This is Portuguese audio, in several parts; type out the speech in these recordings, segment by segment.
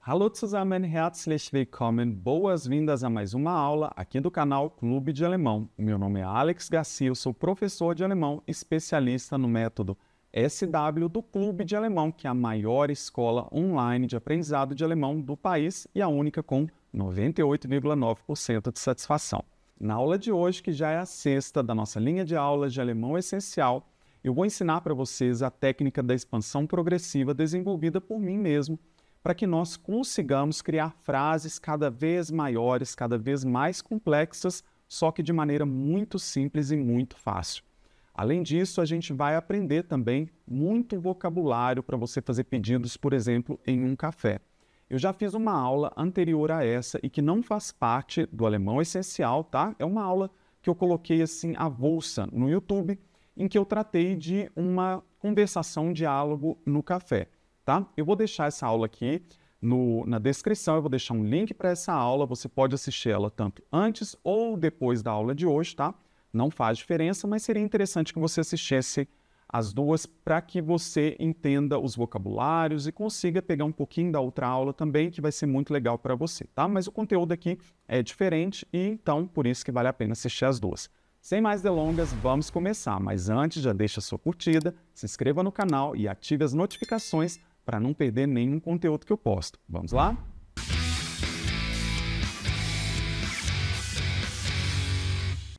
Hallo zusammen, herzlich willkommen, boas-vindas a mais uma aula aqui do canal Clube de Alemão. Meu nome é Alex Garcia, eu sou professor de alemão, especialista no método SW do Clube de Alemão, que é a maior escola online de aprendizado de alemão do país e a única com 98,9% de satisfação. Na aula de hoje, que já é a sexta da nossa linha de aulas de alemão essencial, eu vou ensinar para vocês a técnica da expansão progressiva desenvolvida por mim mesmo, para que nós consigamos criar frases cada vez maiores, cada vez mais complexas, só que de maneira muito simples e muito fácil. Além disso, a gente vai aprender também muito vocabulário para você fazer pedidos, por exemplo, em um café. Eu já fiz uma aula anterior a essa e que não faz parte do Alemão Essencial, tá? É uma aula que eu coloquei assim avulsa no YouTube, em que eu tratei de uma conversação, um diálogo no café. Tá? Eu vou deixar essa aula aqui na descrição, eu vou deixar um link para essa aula, você pode assistir ela tanto antes ou depois da aula de hoje, tá? Não faz diferença, mas seria interessante que você assistisse as duas para que você entenda os vocabulários e consiga pegar um pouquinho da outra aula também, que vai ser muito legal para você, tá? Mas o conteúdo aqui é diferente e então por isso que vale a pena assistir as duas. Sem mais delongas, vamos começar, mas antes já deixa a sua curtida, se inscreva no canal e ative as notificações para não perder nenhum conteúdo que eu posto. Vamos lá?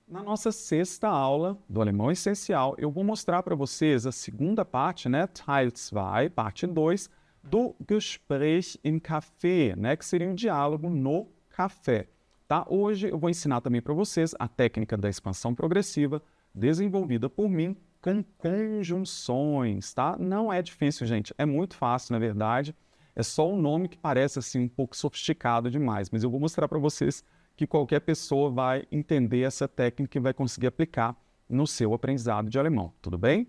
Na nossa sexta aula do Alemão Essencial, eu vou mostrar para vocês a segunda parte, né, Teil 2, parte 2, do Gespräch im Café, né, que seria um diálogo no café. Tá? Hoje eu vou ensinar também para vocês a técnica da expansão progressiva, desenvolvida por mim, com conjunções, tá? Não é difícil, gente, é muito fácil, na verdade. É só um nome que parece assim um pouco sofisticado demais, mas eu vou mostrar para vocês que qualquer pessoa vai entender essa técnica e vai conseguir aplicar no seu aprendizado de alemão, tudo bem?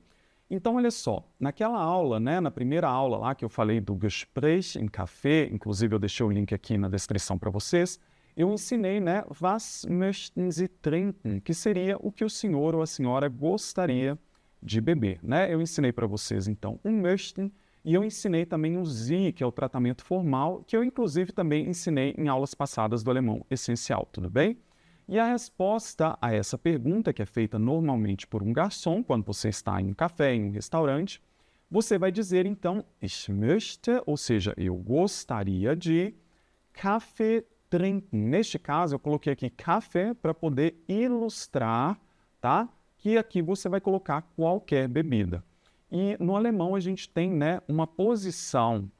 Então, olha só, naquela aula, né, na primeira aula lá que eu falei do Gespräch im Café, inclusive eu deixei o link aqui na descrição para vocês, eu ensinei, né, was möchten Sie trinken, que seria o que o senhor ou a senhora gostaria de beber, né? Eu ensinei para vocês, então, o möchten, e eu ensinei também o Sie, que é o tratamento formal, que eu, inclusive, também ensinei em aulas passadas do Alemão Essencial, tudo bem? E a resposta a essa pergunta, que é feita normalmente por um garçom, quando você está em um café, em um restaurante, você vai dizer, então, ich möchte, ou seja, eu gostaria de Kaffee trinken. Neste caso, eu coloquei aqui café para poder ilustrar, tá? Que aqui você vai colocar qualquer bebida. E no alemão a gente tem, né, uma posição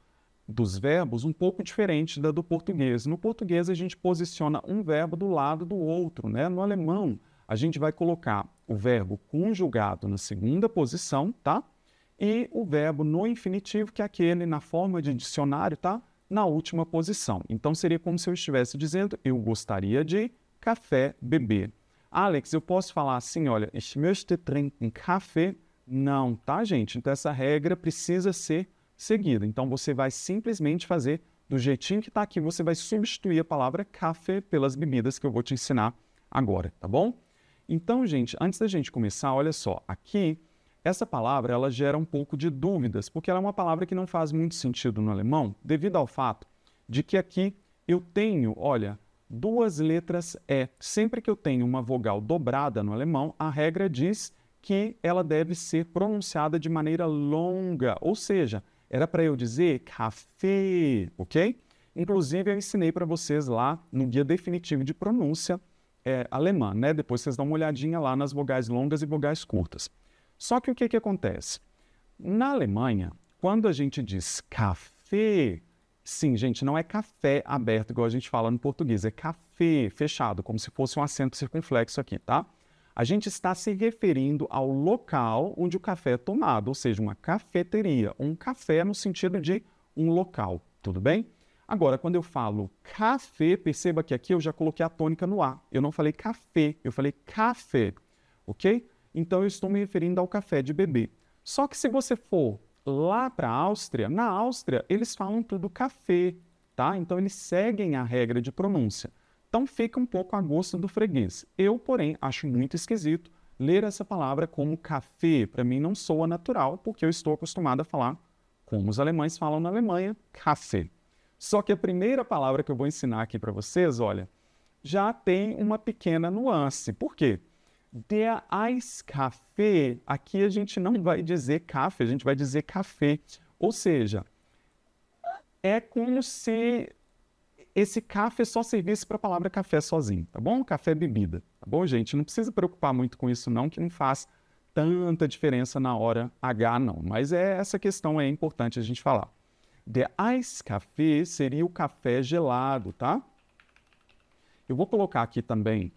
dos verbos um pouco diferente da do português. No português a gente posiciona um verbo do lado do outro, né? No alemão a gente vai colocar o verbo conjugado na segunda posição, tá? E o verbo no infinitivo, que é aquele na forma de dicionário, tá? Na última posição. Então seria como se eu estivesse dizendo, eu gostaria de café beber. Alex, eu posso falar assim, olha, ich möchte trinken Kaffee? Não, tá, gente? Então essa regra precisa ser seguida. Então você vai simplesmente fazer do jeitinho que está aqui, você vai substituir a palavra café pelas bebidas que eu vou te ensinar agora, tá bom? Então, gente, antes da gente começar, olha só, aqui, essa palavra, ela gera um pouco de dúvidas, porque ela é uma palavra que não faz muito sentido no alemão, devido ao fato de que aqui eu tenho, olha, duas letras E. Sempre que eu tenho uma vogal dobrada no alemão, a regra diz que ela deve ser pronunciada de maneira longa, ou seja, era para eu dizer café, ok? Inclusive, eu ensinei para vocês lá no guia definitivo de pronúncia alemã, né? Depois vocês dão uma olhadinha lá nas vogais longas e vogais curtas. Só que o que acontece? Na Alemanha, quando a gente diz café, sim, gente, não é café aberto, igual a gente fala no português, é café fechado, como se fosse um acento circunflexo aqui, tá? A gente está se referindo ao local onde o café é tomado, ou seja, uma cafeteria, um café no sentido de um local, tudo bem? Agora, quando eu falo café, perceba que aqui eu já coloquei a tônica no A. Eu não falei café, eu falei café, ok? Então eu estou me referindo ao café de bebê. Só que se você for lá para a Áustria, na Áustria eles falam tudo café, tá? Então eles seguem a regra de pronúncia. Então fica um pouco a gosto do freguês. Eu, porém, acho muito esquisito ler essa palavra como café. Para mim não soa natural, porque eu estou acostumado a falar como os alemães falam na Alemanha, café. Só que a primeira palavra que eu vou ensinar aqui para vocês, olha, já tem uma pequena nuance. Por quê? Der Eiskaffee, aqui a gente não vai dizer café, a gente vai dizer café. Ou seja, é como se esse café só servisse para a palavra café sozinho, tá bom? Café é bebida, tá bom, gente? Não precisa preocupar muito com isso não, que não faz tanta diferença na hora H, não. Mas essa questão é importante a gente falar. Der Eiskaffee seria o café gelado, tá? Eu vou colocar aqui também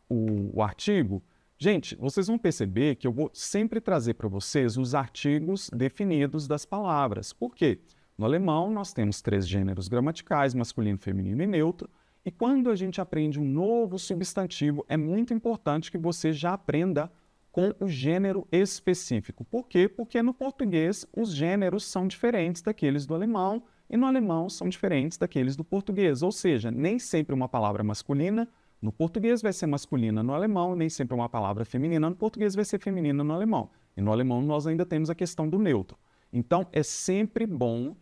o artigo. Gente, vocês vão perceber que eu vou sempre trazer para vocês os artigos definidos das palavras. Por quê? No alemão, nós temos 3 gêneros gramaticais, masculino, feminino e neutro. E quando a gente aprende um novo substantivo, é muito importante que você já aprenda com o gênero específico. Por quê? Porque no português, os gêneros são diferentes daqueles do alemão e no alemão são diferentes daqueles do português. Ou seja, nem sempre uma palavra masculina no português vai ser masculina no alemão, nem sempre uma palavra feminina no português vai ser feminina no alemão. E no alemão nós ainda temos a questão do neutro. Então, é sempre bom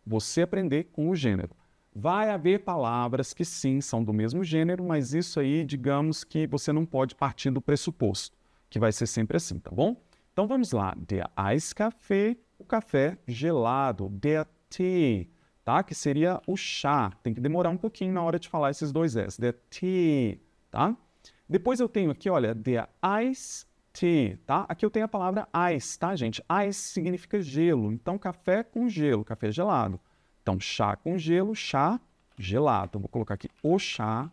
você aprender com o gênero. Vai haver palavras que sim, são do mesmo gênero, mas isso aí, digamos que você não pode partir do pressuposto, que vai ser sempre assim, tá bom? Então vamos lá. Der Eiskaffee, o café gelado. Der Tee, tá? Que seria o chá. Tem que demorar um pouquinho na hora de falar esses dois S. Der Tee, tá? Depois eu tenho aqui, olha, der Eistee, tá? Aqui eu tenho a palavra Eis, tá, gente? Eis significa gelo. Então, café com gelo, café gelado. Então, chá com gelo, chá gelado. Vou colocar aqui o chá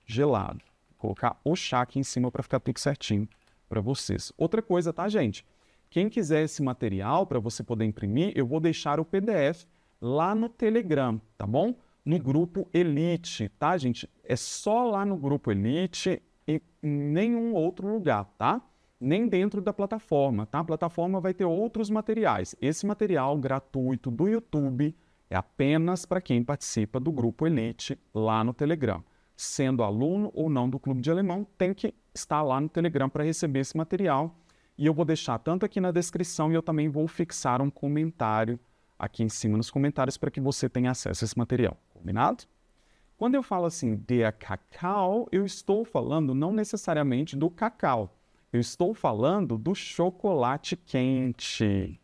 gelado. Vou colocar o chá aqui em cima para ficar tudo certinho para vocês. Outra coisa, tá, gente? Quem quiser esse material para você poder imprimir, eu vou deixar o PDF lá no Telegram, tá bom? No grupo Elite, tá, gente? É só lá no grupo Elite e em nenhum outro lugar, tá? Nem dentro da plataforma, tá? A plataforma vai ter outros materiais. Esse material gratuito do YouTube é apenas para quem participa do grupo Elite lá no Telegram. Sendo aluno ou não do Clube de Alemão, tem que estar lá no Telegram para receber esse material. E eu vou deixar tanto aqui na descrição e eu também vou fixar um comentário aqui em cima nos comentários para que você tenha acesso a esse material. Combinado? Quando eu falo assim, der Kakao, eu estou falando não necessariamente do cacau. Eu estou falando do chocolate quente.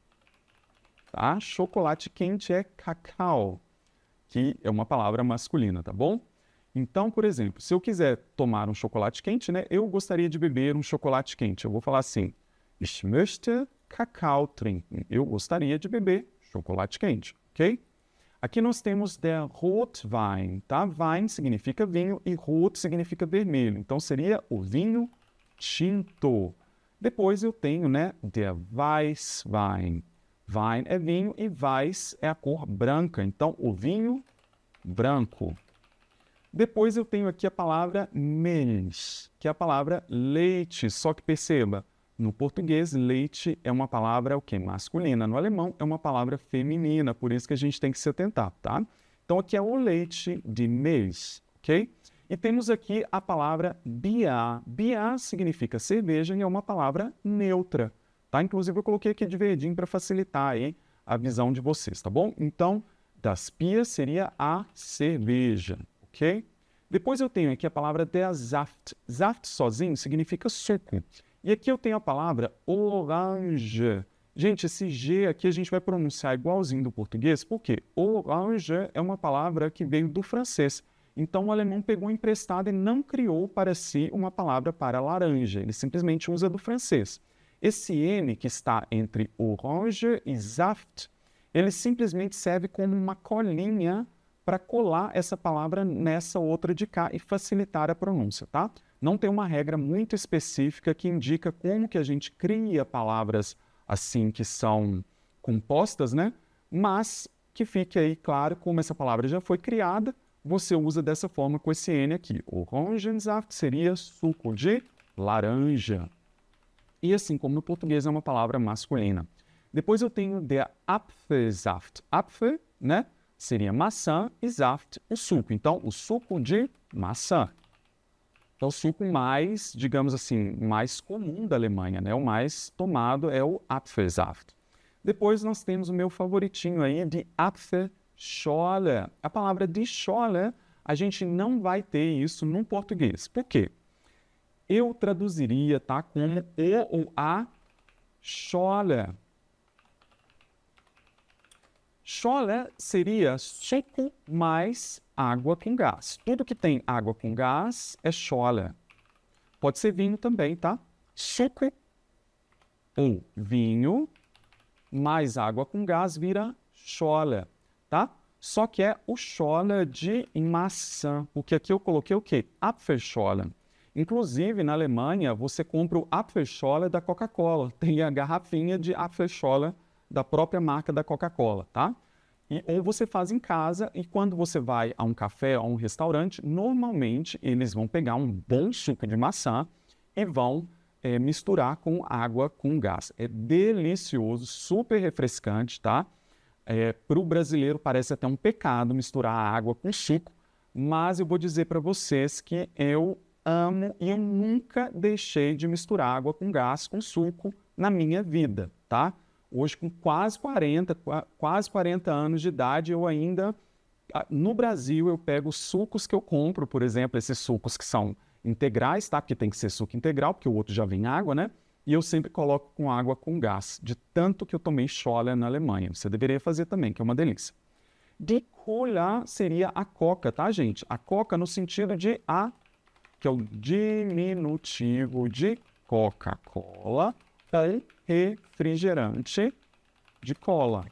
Tá? Chocolate quente é cacau, que é uma palavra masculina, tá bom? Então, por exemplo, se eu quiser tomar um chocolate quente, né? Eu gostaria de beber um chocolate quente. Eu vou falar assim, ich möchte Kakao trinken. Eu gostaria de beber chocolate quente, ok? Aqui nós temos der Rotwein, tá? Wein significa vinho e Rot significa vermelho. Então, seria o vinho tinto. Depois eu tenho, né, der Weißwein. Wein é vinho e Weiß é a cor branca. Então, o vinho branco. Depois eu tenho aqui a palavra Milch, que é a palavra leite. Só que perceba, no português, leite é uma palavra o quê? Masculina. No alemão, é uma palavra feminina. Por isso que a gente tem que se atentar, tá? Então, aqui é o leite de Milch, ok? E temos aqui a palavra Bier. Bier significa cerveja e é uma palavra neutra, tá? Inclusive, eu coloquei aqui de verdinho para facilitar aí a visão de vocês, tá bom? Então, das Bier seria a cerveja, ok? Depois eu tenho aqui a palavra der Saft. Saft sozinho significa suco. E aqui eu tenho a palavra orange. Gente, esse G aqui a gente vai pronunciar igualzinho do português, porque orange é uma palavra que veio do francês. Então, o alemão pegou emprestado e não criou para si uma palavra para laranja. Ele simplesmente usa do francês. Esse N que está entre orange e Saft, ele simplesmente serve como uma colinha para colar essa palavra nessa outra de cá e facilitar a pronúncia, tá? Não tem uma regra muito específica que indica como que a gente cria palavras assim que são compostas, né? Mas que fique aí claro, como essa palavra já foi criada, você usa dessa forma com esse N aqui. Orangensaft seria suco de laranja. E assim como no português é uma palavra masculina. Depois eu tenho der Apfelsaft. Apfel, né? Seria maçã e Saft, o suco. Então, o suco de maçã. Então, o suco mais, digamos assim, mais comum da Alemanha, né? O mais tomado é o Apfelsaft. Depois nós temos o meu favoritinho aí de Apfelschorle. Schorle. A palavra die Schorle, a gente não vai ter isso no português. Por quê? Eu traduziria, tá, como o ou a Schorle. Schorle seria suco mais água com gás. Tudo que tem água com gás é Schorle. Pode ser vinho também, tá? Suco ou vinho mais água com gás vira Schorle, tá? Só que é o Schorle de maçã, porque aqui eu coloquei o quê? Apfelschorle. Inclusive, na Alemanha, você compra o Apfelschorle da Coca-Cola. Tem a garrafinha de Apfelschorle da própria marca da Coca-Cola, tá? Ou você faz em casa e quando você vai a um café ou a um restaurante, normalmente eles vão pegar um bom suco de maçã e vão misturar com água com gás. É delicioso, super refrescante, tá? Para o brasileiro parece até um pecado misturar água com suco, mas eu vou dizer para vocês que eu amo e eu nunca deixei de misturar água com gás com suco na minha vida, tá? Hoje, com quase 40 anos de idade, eu ainda, no Brasil, eu pego os sucos que eu compro, por exemplo, esses sucos que são integrais, tá? Porque tem que ser suco integral, porque o outro já vem água, né? E eu sempre coloco com água com gás, de tanto que eu tomei Schorle na Alemanha. Você deveria fazer também, que é uma delícia. De Cola seria a Coca, tá, gente? A Coca no sentido de a, que é o diminutivo de Coca-Cola, refrigerante de cola,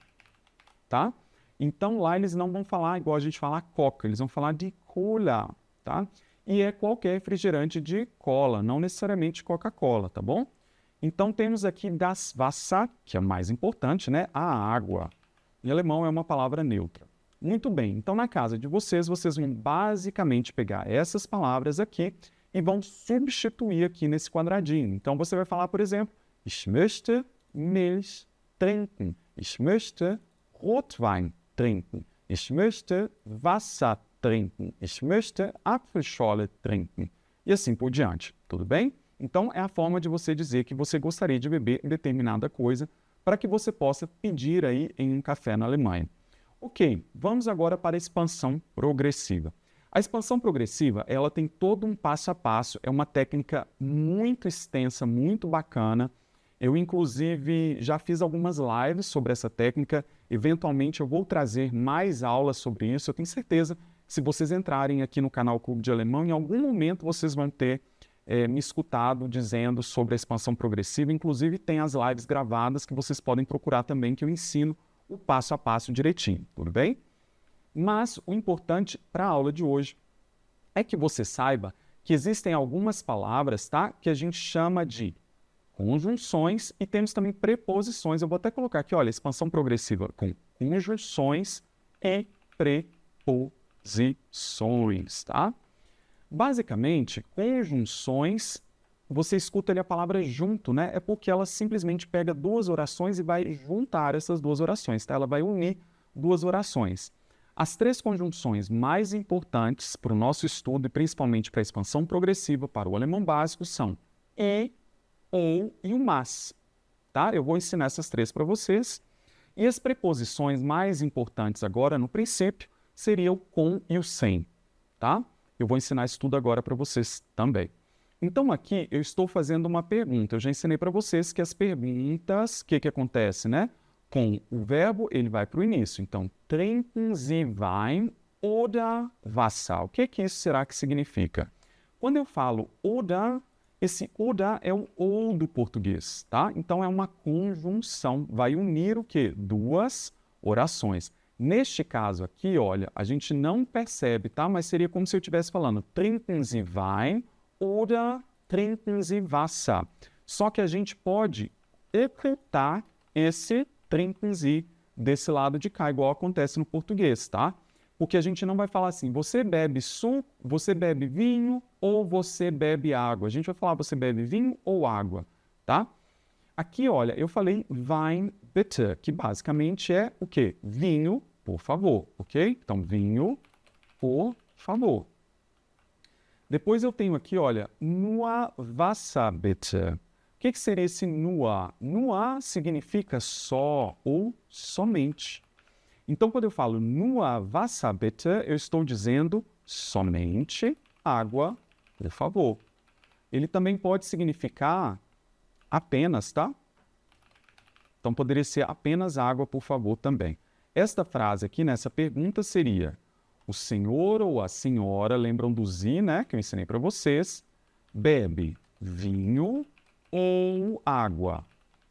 tá? Então, lá eles não vão falar igual a gente fala Coca, eles vão falar de Cola, tá? E é qualquer refrigerante de cola, não necessariamente Coca-Cola, tá bom? Então, temos aqui das Wasser, que é mais importante, né? A água. Em alemão é uma palavra neutra. Muito bem, então na casa de vocês, vocês vão basicamente pegar essas palavras aqui e vão substituir aqui nesse quadradinho. Então, você vai falar, por exemplo, Ich möchte Milch trinken. Ich möchte Rotwein trinken. Ich möchte Wasser trinken. Ich möchte Apfelschorle trinken. E assim por diante, tudo bem? Então, é a forma de você dizer que você gostaria de beber determinada coisa para que você possa pedir aí em um café na Alemanha. Ok, vamos agora para a expansão progressiva. A expansão progressiva, ela tem todo um passo a passo, é uma técnica muito extensa, muito bacana. Eu, inclusive, já fiz algumas lives sobre essa técnica. Eventualmente, eu vou trazer mais aulas sobre isso. Eu tenho certeza que se vocês entrarem aqui no canal Clube de Alemão, em algum momento vocês vão ter me escutado dizendo sobre a expansão progressiva. Inclusive, tem as lives gravadas que vocês podem procurar também, que eu ensino o passo a passo direitinho, tudo bem? Mas o importante para a aula de hoje é que você saiba que existem algumas palavras, tá, que a gente chama de conjunções e temos também preposições. Eu vou até colocar aqui, olha, expansão progressiva com conjunções e preposições, tá? Basicamente, conjunções, você escuta ali a palavra junto, né? É porque ela simplesmente pega duas orações e vai juntar essas duas orações, tá? Ela vai unir duas orações. As três conjunções mais importantes para o nosso estudo e principalmente para a expansão progressiva, para o alemão básico, são e, ou e o mas, tá? Eu vou ensinar essas três para vocês. E as preposições mais importantes agora, no princípio, seriam o com e o sem, tá? Eu vou ensinar isso tudo agora para vocês também. Então, aqui eu estou fazendo uma pergunta. Eu já ensinei para vocês que as perguntas, o que acontece, né? Com o verbo, ele vai para o início. Então, trinken Sie Wein oder Wasser? O que isso será que significa? Quando eu falo oder, esse oder é o ou do português, tá? Então, é uma conjunção. Vai unir o quê? Duas orações. Neste caso aqui, olha, a gente não percebe, tá? Mas seria como se eu estivesse falando trinken Sie Wein oder trinken Sie Wasser. Só que a gente pode ocultar esse trinken Sie desse lado de cá, igual acontece no português, tá? Porque a gente não vai falar assim, você bebe suco, você bebe vinho ou você bebe água. A gente vai falar, você bebe vinho ou água, tá? Aqui, olha, eu falei Wein bitte, que basicamente é o quê? Vinho, por favor, ok? Então, vinho, por favor. Depois eu tenho aqui, olha, nur Wasser bitte. O que seria esse nur? Nur significa só ou somente. Então, quando eu falo nur Wasser bitte, eu estou dizendo somente água, por favor. Ele também pode significar apenas, tá? Então, poderia ser apenas água, por favor, também. Esta frase aqui, nessa pergunta, seria o senhor ou a senhora, lembram do Sie, né, que eu ensinei para vocês, bebe vinho ou água,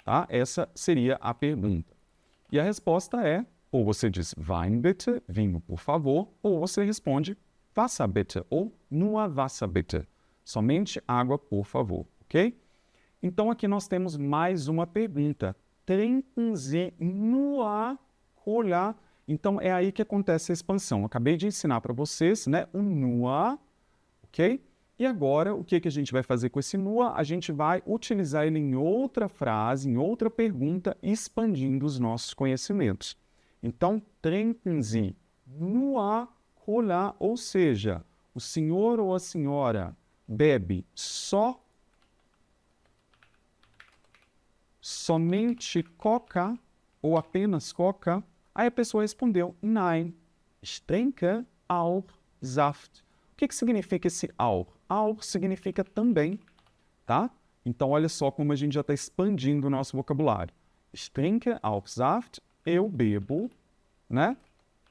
tá? Essa seria a pergunta. E a resposta é, ou você diz Wein bitte, vinho, por favor, ou você responde Wasser bitte, ou nur Wasser bitte, somente água, por favor, ok? Então, aqui nós temos mais uma pergunta. Trinken Sie nur Cola? Então, é aí que acontece a expansão. Eu acabei de ensinar para vocês, né, o nur, ok? E agora, o que a gente vai fazer com esse nur? A gente vai utilizar ele em outra frase, em outra pergunta, expandindo os nossos conhecimentos. Então, trinken Sie nur Cola, ou seja, o senhor ou a senhora bebe somente Coca ou apenas Coca? Aí a pessoa respondeu, Nein, ich trinke auch Saft. O que significa esse auch? Auch significa também, tá? Então, olha só como a gente já está expandindo o nosso vocabulário. Ich trinke auch Saft, eu bebo, né?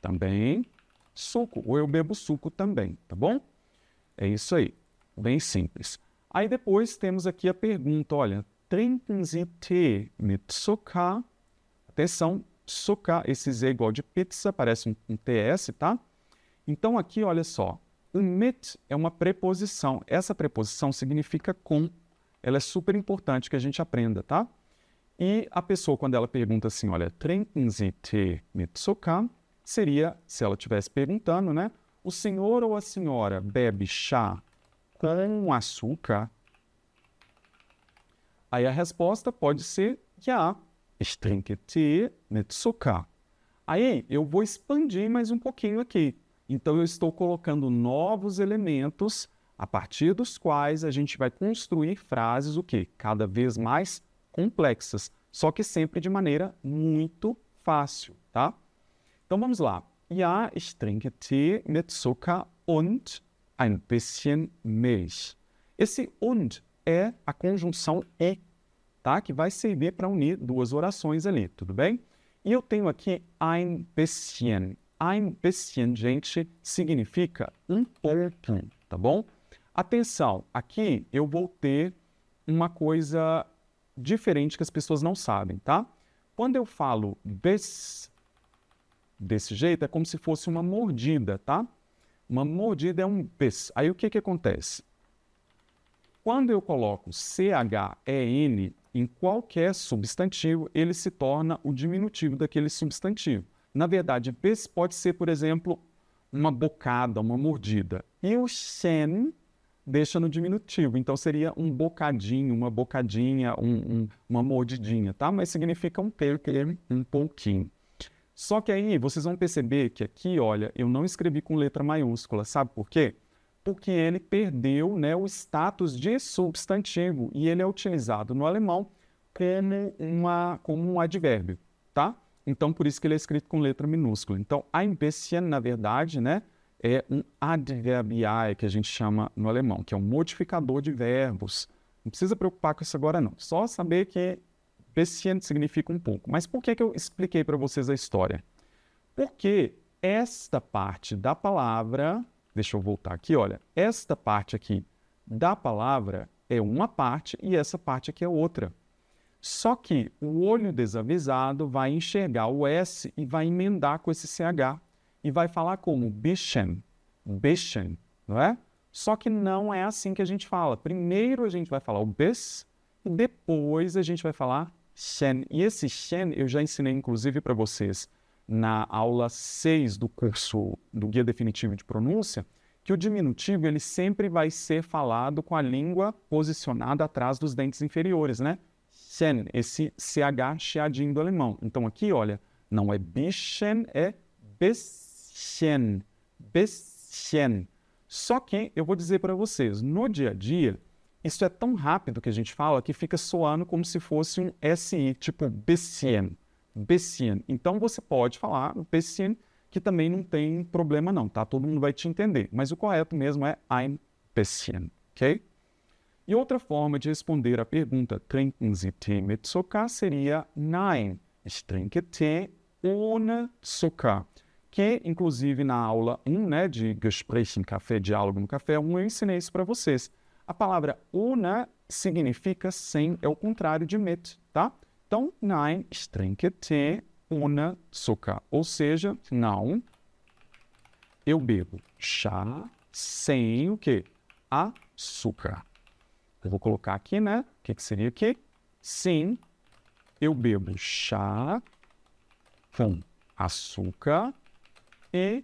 Também suco, ou eu bebo suco também, tá bom? É isso aí, bem simples. Aí depois temos aqui a pergunta, olha, trinken Sie Tee mit Zucker? Atenção, Zucker, esse Z é igual de pizza, parece um TS, tá? Então aqui, olha só, o mit é uma preposição. Essa preposição significa com. Ela é super importante que a gente aprenda, tá? E a pessoa, quando ela pergunta assim, olha, trinken Sie Tee mit Zucker? Seria, se ela estivesse perguntando, né? O senhor ou a senhora bebe chá com açúcar? Aí a resposta pode ser ja, ich trinke Tee mit Zucker. Aí eu vou expandir mais um pouquinho aqui. Então eu estou colocando novos elementos a partir dos quais a gente vai construir frases o quê? Cada vez mais complexas, só que sempre de maneira muito fácil, tá? Então vamos lá. Ja, ich trinke Tee mit Zucker und ein bisschen Milch. Esse und é a conjunção e, tá? Que vai servir para unir duas orações ali, tudo bem? E eu tenho aqui ein bisschen. Ein bisschen, gente, significa um pouco, tá bom? Atenção, aqui eu vou ter uma coisa diferente que as pessoas não sabem, tá? Quando eu falo desse jeito, é como se fosse uma mordida, tá? Uma mordida é um bis. Aí o que acontece? Quando eu coloco CHEN em qualquer substantivo, ele se torna o diminutivo daquele substantivo. Na verdade, bis pode ser, por exemplo, uma bocada, uma mordida. E o shen deixa no diminutivo. Então, seria um bocadinho, uma bocadinha, uma mordidinha, tá? Mas significa um pouquinho. Só que aí vocês vão perceber que aqui, olha, eu não escrevi com letra maiúscula. Sabe por quê? Porque ele perdeu, né, o status de substantivo e ele é utilizado no alemão como um advérbio, tá? Então, por isso que ele é escrito com letra minúscula. Então, ein bisschen, na verdade, né, é um adverbial, que a gente chama no alemão, que é um modificador de verbos. Não precisa preocupar com isso agora, não. Só saber que bisschen significa um pouco. Mas por que eu expliquei para vocês a história? Porque esta parte da palavra... Deixa eu voltar aqui, olha. Esta parte aqui da palavra é uma parte e essa parte aqui é outra. Só que o olho desavisado vai enxergar o S e vai emendar com esse CH e vai falar como bisschen, bisschen, não é? Só que não é assim que a gente fala. Primeiro a gente vai falar o bis e depois a gente vai falar chen. E esse chen eu já ensinei inclusive para vocês na aula 6 do curso do Guia Definitivo de Pronúncia, que o diminutivo ele sempre vai ser falado com a língua posicionada atrás dos dentes inferiores, né? Chen, esse CH chiadinho do alemão. Então aqui, olha, não é bisschen, é bisschen, bisschen. Só que eu vou dizer para vocês, no dia a dia, isso é tão rápido que a gente fala que fica soando como se fosse um SI, tipo bisschen. bisschen. Então, você pode falar bisschen, que também não tem problema não, tá? Todo mundo vai te entender. Mas o correto mesmo é ein bisschen, ok? E outra forma de responder a pergunta trinken Sie Tee mit Zucker seria nein, ich trinke Tee ohne Zucker. Que, inclusive, na aula 1, né, de Gespräch im Café, diálogo no café 1, eu ensinei isso para vocês. A palavra ohne significa sem, é o contrário de mit, tá? Então, nein, ich trinke Tee ohne Zucker. Ou seja, não, eu bebo chá sem o quê? Açúcar. Eu vou colocar aqui, né? O que seria aqui? Sim, eu bebo chá com açúcar e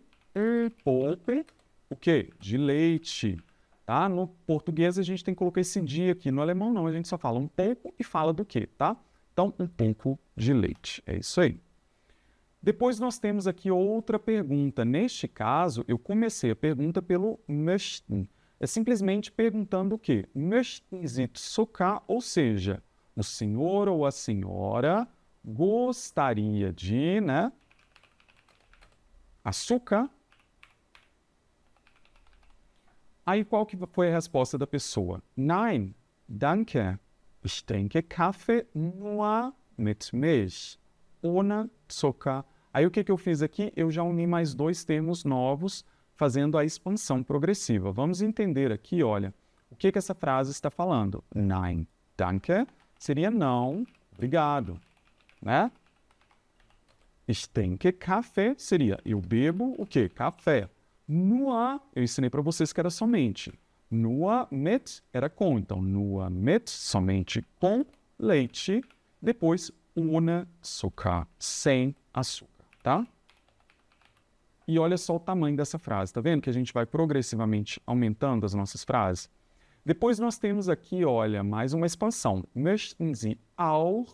polpa, o quê? De leite. Tá? No português a gente tem que colocar esse dia aqui. No alemão não, a gente só fala um pouco e fala do quê, tá? Então, um pouco de leite. É isso aí. Depois nós temos aqui outra pergunta. Neste caso, eu comecei a pergunta pelo möchten. É simplesmente perguntando o quê? Möchten Sie Zucker? Ou seja, o senhor ou a senhora gostaria de, né? Açúcar? Aí qual que foi a resposta da pessoa? Nein, danke. Ich trinke Kaffee nur mit Milch, ohne Zucker. Aí o que eu fiz aqui? Eu já uni mais dois termos novos, fazendo a expansão progressiva. Vamos entender aqui, olha, o que essa frase está falando. Nein, danke seria não, obrigado, né? Ich trinke Kaffee seria eu bebo o quê? Café. Nur, eu ensinei para vocês que era somente. Nur mit era com, então nur mit, somente com leite. Depois, ohne Zucker, sem açúcar, tá? E olha só o tamanho dessa frase, tá vendo que a gente vai progressivamente aumentando as nossas frases? Depois nós temos aqui, olha, mais uma expansão. Möchten Sie auch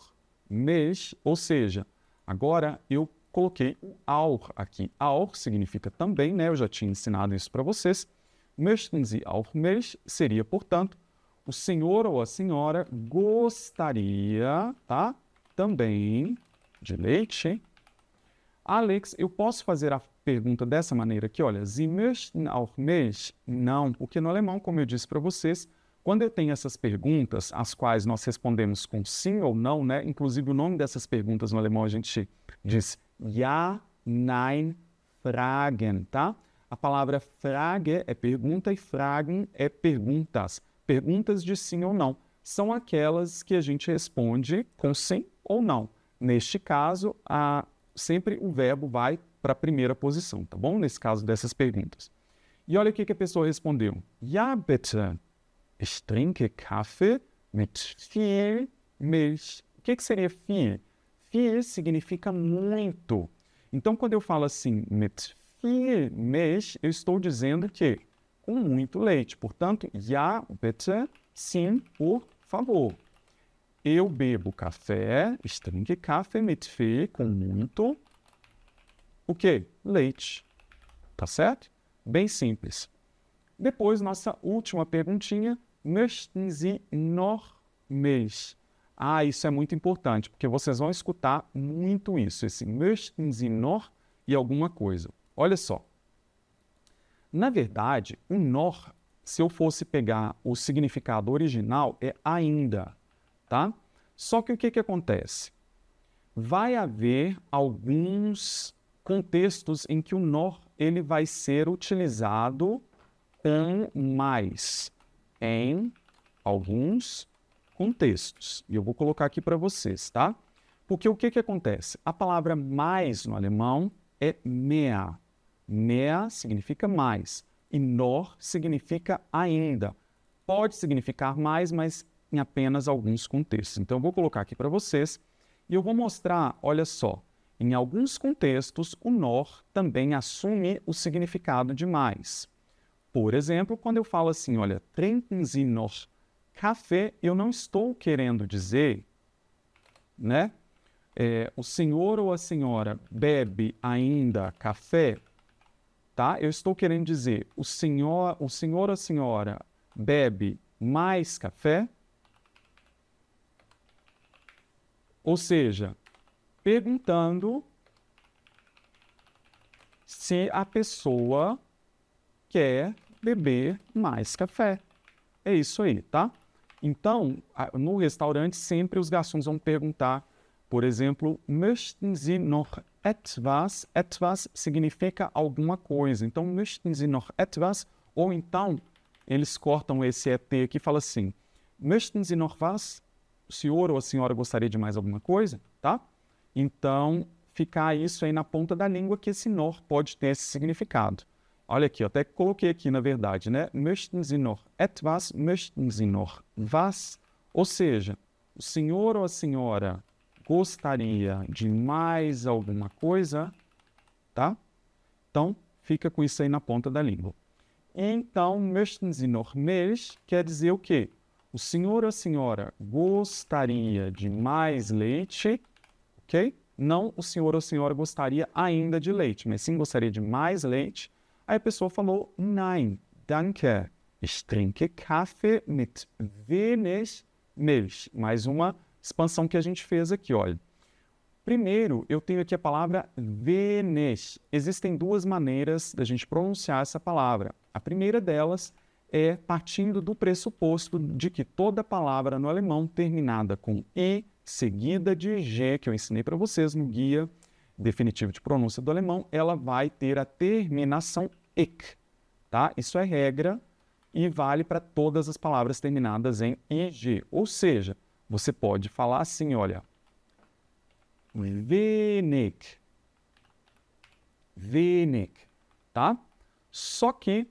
Milch? Ou seja, agora eu coloquei o auch aqui. Auch significa também, né? Eu já tinha ensinado isso para vocês. Möchten Sie auch Milch? Seria, portanto, o senhor ou a senhora gostaria, tá? Também de leite. Alex, eu posso fazer a pergunta dessa maneira aqui, olha, Sie möchten auch Milch? Não, porque no alemão, como eu disse para vocês, quando eu tenho essas perguntas, as quais nós respondemos com sim ou não, né? Inclusive o nome dessas perguntas no alemão a gente diz ja, nein, fragen, tá? A palavra Frage é pergunta e Fragen é perguntas. Perguntas de sim ou não. São aquelas que a gente responde com sim ou não. Neste caso, sempre o verbo vai para a primeira posição, tá bom? Nesse caso dessas perguntas. E olha o que a pessoa respondeu. Ja, bitte. Ich trinke Kaffee mit viel Milch. O que seria viel? Viel significa muito. Então, quando eu falo assim, mit viel Milch, eu estou dizendo que com muito leite. Portanto, ja, bitte, sim, por favor. Eu bebo café, ich trinke Kaffee mit viel, com muito, o quê? Leite. Tá certo? Bem simples. Depois, nossa última perguntinha, möchten Sie noch Milch? Isso é muito importante, porque vocês vão escutar muito isso, esse möchten Sie noch e alguma coisa. Olha só. Na verdade, o noch, se eu fosse pegar o significado original, é ainda, tá? Só que o que acontece? Vai haver alguns contextos em que o noch ele vai ser utilizado com mais em alguns contextos. E eu vou colocar aqui para vocês, tá? Porque o que acontece? A palavra mais no alemão é mehr. Mehr significa mais. E noch significa ainda. Pode significar mais, mas em apenas alguns contextos. Então, eu vou colocar aqui para vocês e eu vou mostrar, olha só, em alguns contextos, o noch também assume o significado de mais. Por exemplo, quando eu falo assim, olha, trinken Sie noch Kaffee, eu não estou querendo dizer, né? O senhor ou a senhora bebe ainda café, tá? Eu estou querendo dizer, o senhor ou a senhora bebe mais café? Ou seja, perguntando se a pessoa quer beber mais café. É isso aí, tá? Então, no restaurante, sempre os garçons vão perguntar, por exemplo, möchten Sie noch etwas? Etwas significa alguma coisa. Então, möchten Sie noch etwas? Ou então, eles cortam esse ET aqui e falam assim, möchten Sie noch was? O senhor ou a senhora gostaria de mais alguma coisa? Tá? Então, ficar isso aí na ponta da língua que esse noch pode ter esse significado. Olha aqui, eu até coloquei aqui, na verdade, né? Möchten Sie noch etwas? Möchten Sie noch was? Ou seja, o senhor ou a senhora gostaria de mais alguma coisa? Tá? Então, fica com isso aí na ponta da língua. Então, möchten Sie noch Milch quer dizer o quê? O senhor ou a senhora gostaria de mais leite, ok? Não o senhor ou a senhora gostaria ainda de leite, mas sim gostaria de mais leite. Aí a pessoa falou, nein, danke, ich trinke Kaffee mit wenig Milch. Mais uma expansão que a gente fez aqui, olha. Primeiro, eu tenho aqui a palavra wenig. Existem duas maneiras da gente pronunciar essa palavra. A primeira delas é partindo do pressuposto de que toda palavra no alemão terminada com I, seguida de G, que eu ensinei para vocês no guia definitivo de pronúncia do alemão, ela vai ter a terminação ik, tá? Isso é regra e vale para todas as palavras terminadas em IG. Ou seja, você pode falar assim, olha, wenig, wenig, tá? Só que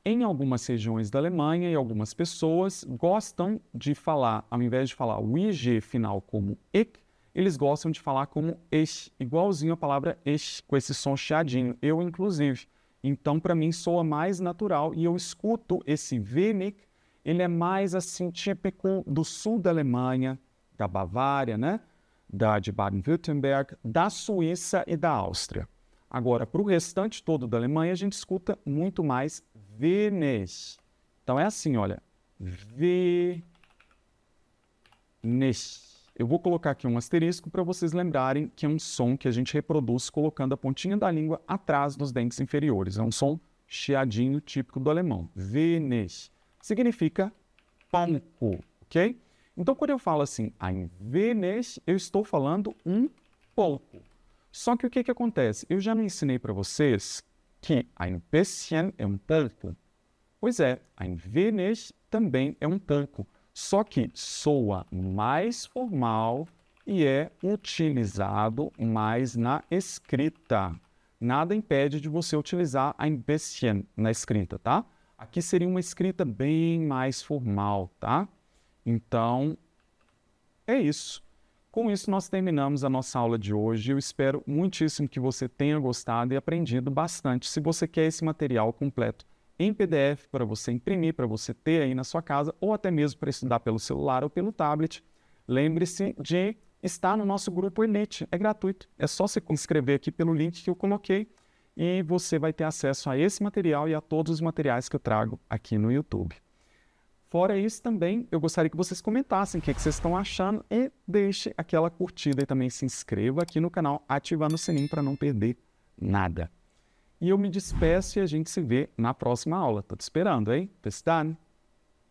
em algumas regiões da Alemanha e algumas pessoas gostam de falar, ao invés de falar o IG final como ik, eles gostam de falar como ich, igualzinho a palavra ich, com esse som chiadinho, eu inclusive. Então, para mim, soa mais natural e eu escuto esse wenig, ele é mais assim típico do sul da Alemanha, da Bavária, né? De Baden-Württemberg, da Suíça e da Áustria. Agora, para o restante todo da Alemanha, a gente escuta muito mais wenig. Então, é assim, olha, wenig. Eu vou colocar aqui um asterisco para vocês lembrarem que é um som que a gente reproduz colocando a pontinha da língua atrás dos dentes inferiores. É um som chiadinho típico do alemão. Wenig. Significa pouco, ok? Então, quando eu falo assim, ein wenig, eu estou falando um pouco. Só que o que acontece? Eu já não ensinei para vocês que ein bisschen é um pouco. Pois é, ein wenig também é um pouco. Só que soa mais formal e é utilizado mais na escrita. Nada impede de você utilizar ein bisschen na escrita, tá? Aqui seria uma escrita bem mais formal, tá? Então, é isso. Com isso, nós terminamos a nossa aula de hoje. Eu espero muitíssimo que você tenha gostado e aprendido bastante. Se você quer esse material completo em PDF para você imprimir, para você ter aí na sua casa, ou até mesmo para estudar pelo celular ou pelo tablet, lembre-se de estar no nosso grupo Elite. É gratuito. É só se inscrever aqui pelo link que eu coloquei e você vai ter acesso a esse material e a todos os materiais que eu trago aqui no YouTube. Fora isso também, eu gostaria que vocês comentassem o que vocês estão achando e deixe aquela curtida e também se inscreva aqui no canal, ativando o sininho para não perder nada. E eu me despeço e a gente se vê na próxima aula. Tô te esperando, hein? Bis dann!